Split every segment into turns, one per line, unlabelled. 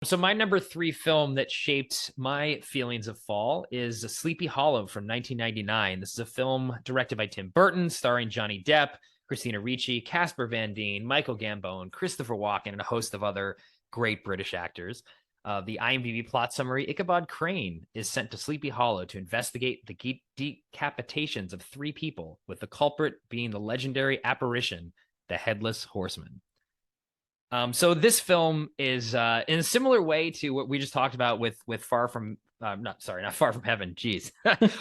So my number three film that shaped my feelings of fall is Sleepy Hollow from 1999. This is a film directed by Tim Burton, starring Johnny Depp, Christina Ricci, Casper Van Dien, Michael Gambon, Christopher Walken, and a host of other great British actors. The IMDb plot summary: Ichabod Crane is sent to Sleepy Hollow to investigate the decapitations of three people, with the culprit being the legendary apparition, the Headless Horseman. So this film is in a similar way to what we just talked about with Far From not Far From Heaven. Jeez,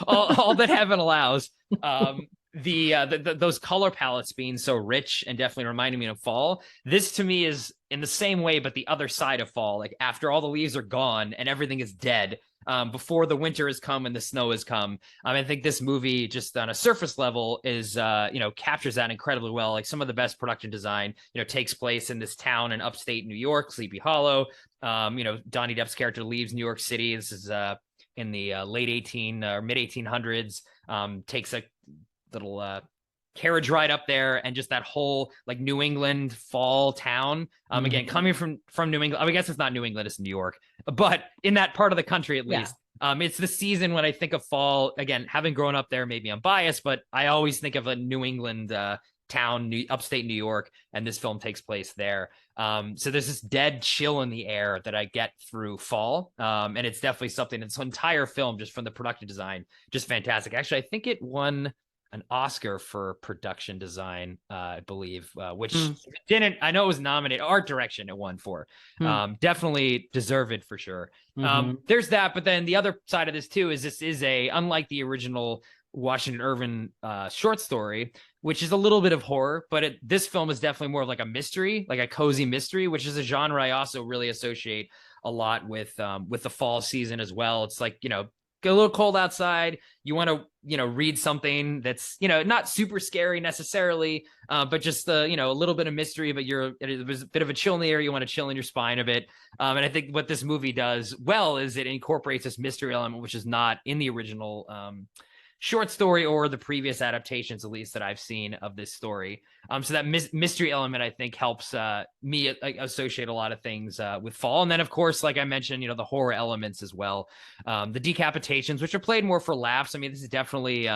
all that heaven allows. Those color palettes being so rich and definitely reminding me of fall. This to me is in the same way, but the other side of fall. Like after all the leaves are gone and everything is dead, before the winter has come and the snow has come. I think this movie, just on a surface level, is captures that incredibly well. Like some of the best production design, takes place in this town in upstate New York, Sleepy Hollow. Donnie Depp's character leaves New York City. This is in the late 18 or mid 1800s. Takes a little carriage ride up there, and just that whole like New England fall town. Again, coming from New England, I guess it's not New England, it's New York, but in that part of the country at least. It's the season when I think of fall. Again, having grown up there, maybe I'm biased, but I always think of a New England town, upstate New York, and this film takes place there. So there's this dead chill in the air that I get through fall, and it's definitely something. This entire film, just from the production design, just fantastic. Actually, I think it won an Oscar for production design, I believe, which didn't. I know it was nominated. Art direction it won for. Definitely deserved for sure. There's that, but then the other side of this too is this is unlike the original Washington Irving short story, which is a little bit of horror, but this film is definitely more of like a mystery, like a cozy mystery, which is a genre I also really associate a lot with the fall season as well. It's like, get a little cold outside. You want to, read something that's, not super scary necessarily, but just a little bit of mystery, but there's a bit of a chill in the air. You want to chill in your spine a bit. And I think what this movie does well is it incorporates this mystery element, which is not in the original short story or the previous adaptations, at least that I've seen of this story. So that mystery element, I think, helps me associate a lot of things with fall. And then, of course, like I mentioned, the horror elements as well. The decapitations, which are played more for laughs. I mean, this is definitely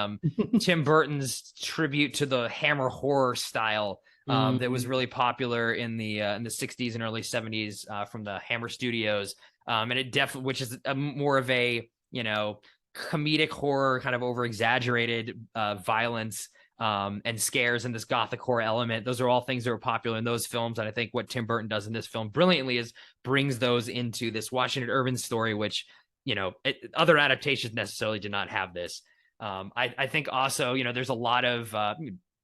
Tim Burton's tribute to the Hammer horror style that was really popular in the 60s and early 70s from the Hammer Studios. And it definitely, which is more of a, comedic horror, kind of over exaggerated violence and scares, and this gothic horror element. Those are all things that were popular in those films. And I think what Tim Burton does in this film brilliantly is brings those into this Washington Irving story, which, other adaptations necessarily did not have this. I think also, there's a lot of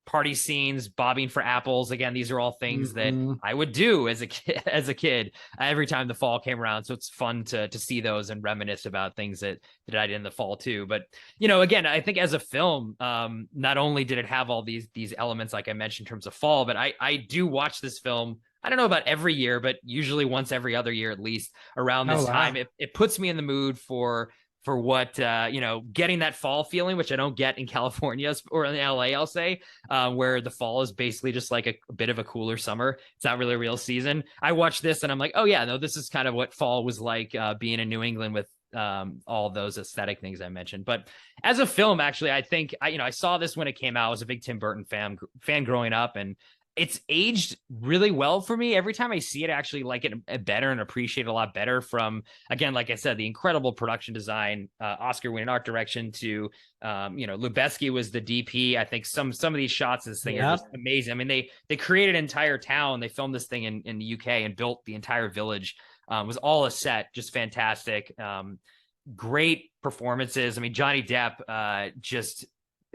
party scenes, bobbing for apples. Again, these are all things that I would do as a kid every time the fall came around. So it's fun to see those and reminisce about things that I did in the fall too. But again, I think as a film, not only did it have all these elements like I mentioned in terms of fall, but I do watch this film. I don't know about every year, but usually once every other year at least around this time. It puts me in the mood for what, getting that fall feeling, which I don't get in California or in LA, I'll say, where the fall is basically just like a bit of a cooler summer. It's not really a real season. I watch this and I'm like, oh yeah, no, this is kind of what fall was like being in New England with all those aesthetic things I mentioned. But as a film, actually, I think I saw this when it came out. I was a big Tim Burton fan growing up, and it's aged really well for me. Every time I see it, I actually like it better and appreciate it a lot better. From, again, like I said, the incredible production design, Oscar-winning art direction to, Lubeski was the DP. I think some of these shots of this thing are just amazing. I mean, they created an entire town. They filmed this thing in the UK and built the entire village. Was all a set, just fantastic. Great performances. I mean, Johnny Depp just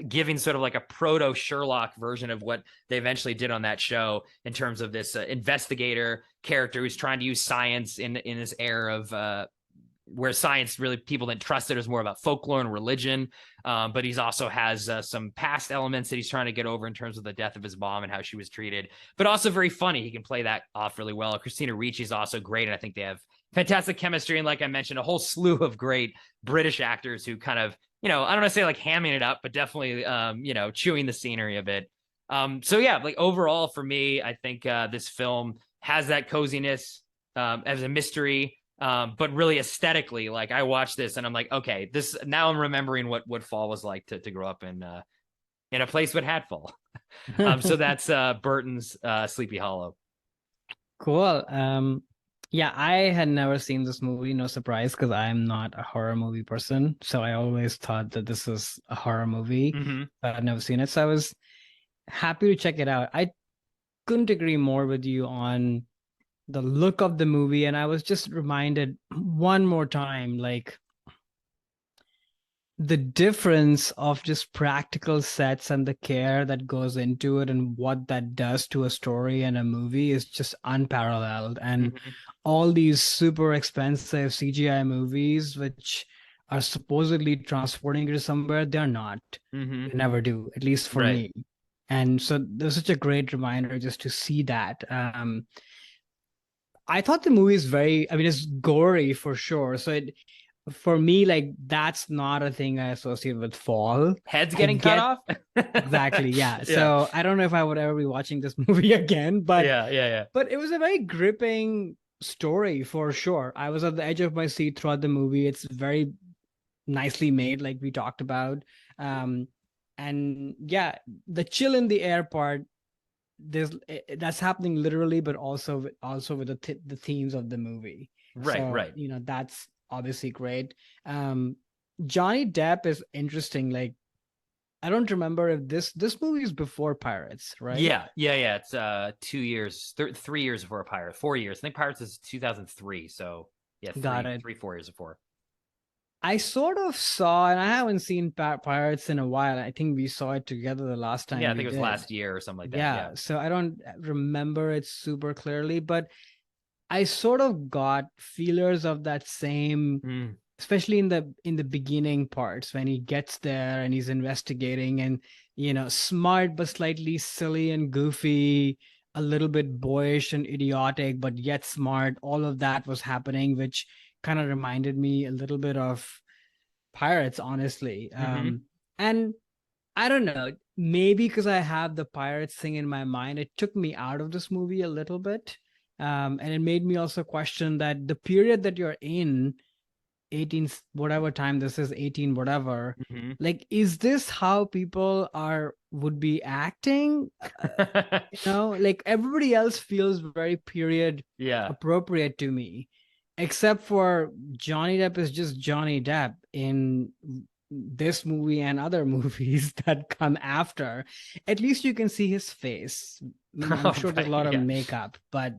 giving sort of like a proto Sherlock version of what they eventually did on that show in terms of this investigator character who's trying to use science in this era of where science really people didn't trust it. It was more about folklore and religion. But he's also has some past elements that he's trying to get over in terms of the death of his mom and how she was treated, but also very funny. He can play that off really well. Christina Ricci is also great. And I think they have fantastic chemistry. And like I mentioned, a whole slew of great British actors who kind of, I don't want to say like hamming it up, but definitely, chewing the scenery a bit. So yeah, like overall for me, I think this film has that coziness as a mystery. But really aesthetically, like I watched this and I'm like, okay, this now I'm remembering what fall was like to grow up in a place that had fall. So that's Burton's Sleepy Hollow.
Cool. Yeah, I had never seen this movie, no surprise, because I'm not a horror movie person. So I always thought that this was a horror movie,
Mm-hmm.
but I'd never seen it. So I was happy to check it out. I couldn't agree more with you on the look of the movie, and I was just reminded one more time, like the difference of just practical sets and the care that goes into it and what that does to a story and a movie is just unparalleled. And
Mm-hmm.
all these super expensive CGI movies, which are supposedly transporting you to somewhere, they're not.
Mm-hmm.
They never do, at least for
Right.
me. And so there's such a great reminder just to see that. I thought the movie is very, I mean, it's gory for sure. So it, for me, like that's not a thing I associate with fall.
Heads
I
getting cut
get
off.
exactly, yeah.
Yeah.
So I don't know if I would ever be watching this movie again,
Yeah. Yeah. Yeah.
but it was a very gripping story for sure. I was at the edge of my seat throughout the movie. It's very nicely made, like we talked about. Um, and yeah, the chill in the air part, that's happening literally, but also with the themes of the movie.
Right.
So
Right.
that's obviously great. Um, Johnny Depp is interesting. Like I don't remember if this movie is before Pirates, right?
Yeah. Yeah. Yeah. It's 2 years, 3 years before Pirates, 4 years. I think Pirates is 2003. So yeah,
Got it.
4 years before.
I sort of saw, and I haven't seen Pirates in a while. I think we saw it together the last
Yeah,
time
I think
we
it was
did.
last year or something like that. Yeah.
Yeah, so I don't remember it super clearly, but I sort of got feelers of that same,
Mm.
especially in the beginning parts when he gets there and he's investigating and smart but slightly silly and goofy, a little bit boyish and idiotic but yet smart. All of that was happening, which kind of reminded me a little bit of Pirates, honestly.
Mm-hmm.
And I don't know, maybe because I have the Pirates thing in my mind, it took me out of this movie a little bit. And it made me also question that the period that you're in, 18, whatever time this is, 18, whatever,
Mm-hmm.
like, is this how people would be acting? Like everybody else feels very period
Yeah.
appropriate to me, except for Johnny Depp is just Johnny Depp in this movie and other movies that come after. At least you can see his face. I mean, I'm
Oh,
sure there's a
right.
lot of
Yeah.
makeup, but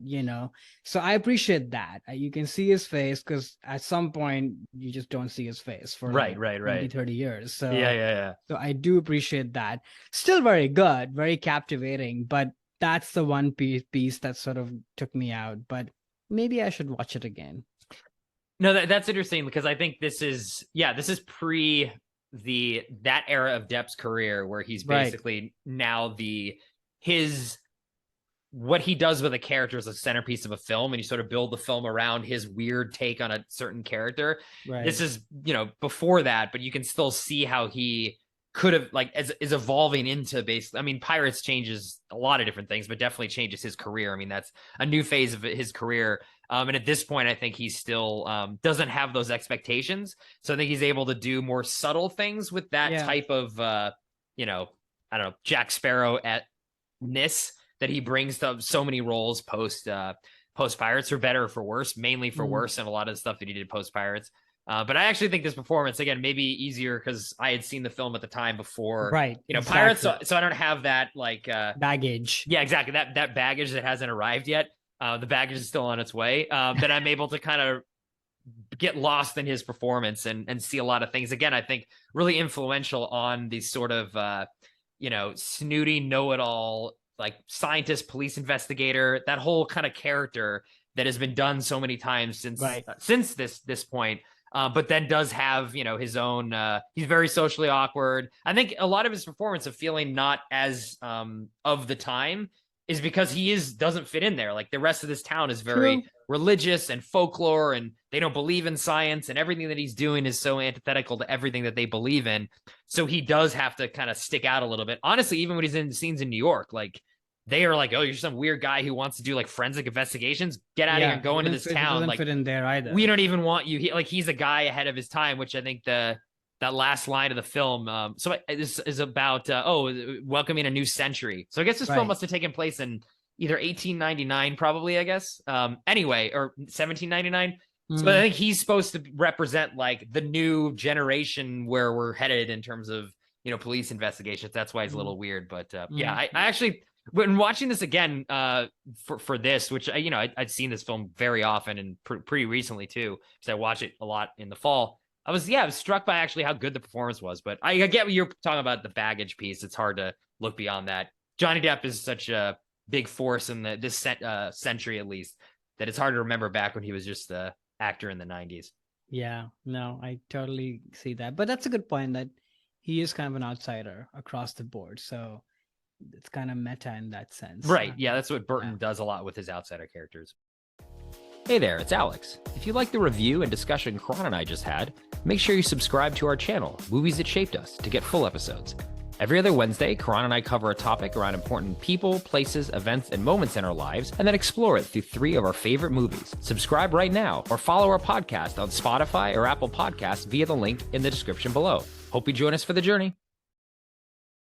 so I appreciate that. You can see his face because at some point you just don't see his face for
Right.
like
Right.
20,
Right.
30 years.
Yeah.
So
Yeah. Yeah.
so I do appreciate that. Still very good, very captivating, but that's the one piece that sort of took me out. But maybe I should watch it again.
No, that's interesting because I think this is pre that era of Depp's career where he's
Right.
basically now his what he does with a character is a centerpiece of a film, and you sort of build the film around his weird take on a certain character. This
Right.
is, before that, but you can still see how he could have like as is evolving into basically. I mean, Pirates changes a lot of different things, but definitely changes his career. I mean, that's a new phase of his career. And at this point, I think he still doesn't have those expectations. So I think he's able to do more subtle things with that
Yeah.
type of, I don't know, Jack Sparrow at ness that he brings to so many roles post Pirates, for better or for worse, mainly for
Mm.
worse, and a lot of the stuff that he did post Pirates. But I actually think this performance, again, maybe easier because I had seen the film at the time before,
Right.
Pirates,
Exactly.
so I don't have that like
Baggage.
yeah, exactly, that baggage that hasn't arrived yet. The baggage is still on its way. That I'm able to kind of get lost in his performance and see a lot of things. Again, I think really influential on these sort of snooty know-it-all like scientist, police investigator, that whole kind of character that has been done so many times
Right.
since this point. But then does have his own. He's very socially awkward. I think a lot of his performance of feeling not as of the time is because he doesn't fit in there. Like the rest of this town is very
True.
religious and folklore, and they don't believe in science, and everything that he's doing is so antithetical to everything that they believe in. So he does have to kind of stick out a little bit. Honestly, even when he's in scenes in New York, like they are like, oh, you're some weird guy who wants to do like forensic investigations. Get out of here and go into this town.
Doesn't
like
fit in there either.
We don't even want you. He's a guy ahead of his time, which I think that last line of the film. So this is about welcoming a new century. So I guess this film must have taken place in either 1899, probably, I guess. Anyway, or 1799. So I think he's supposed to represent like the new generation where we're headed in terms of, you know, police investigations. That's why it's a little weird. But yeah, I actually, when watching this again for this, which I'd seen this film very often and pretty recently too, because I watch it a lot in the fall. I was struck by actually how good the performance was. But I get what you're talking about, the baggage piece. It's hard to look beyond that. Johnny Depp is such a big force in this century, at least, that it's hard to remember back when he was just the actor in the 90s.
Yeah, no, I totally see that. But that's a good point, that he is kind of an outsider across the board. So it's kind of meta in that sense.
Right. Yeah, that's what Burton does a lot with his outsider characters. Hey there, it's Alex. If you like the review and discussion Karan and I just had, make sure you subscribe to our channel, Movies That Shaped Us, to get full episodes. Every other Wednesday, Karan and I cover a topic around important people, places, events, and moments in our lives, and then explore it through 3 of our favorite movies. Subscribe right now, or follow our podcast on Spotify or Apple Podcasts via the link in the description below. Hope you join us for the journey.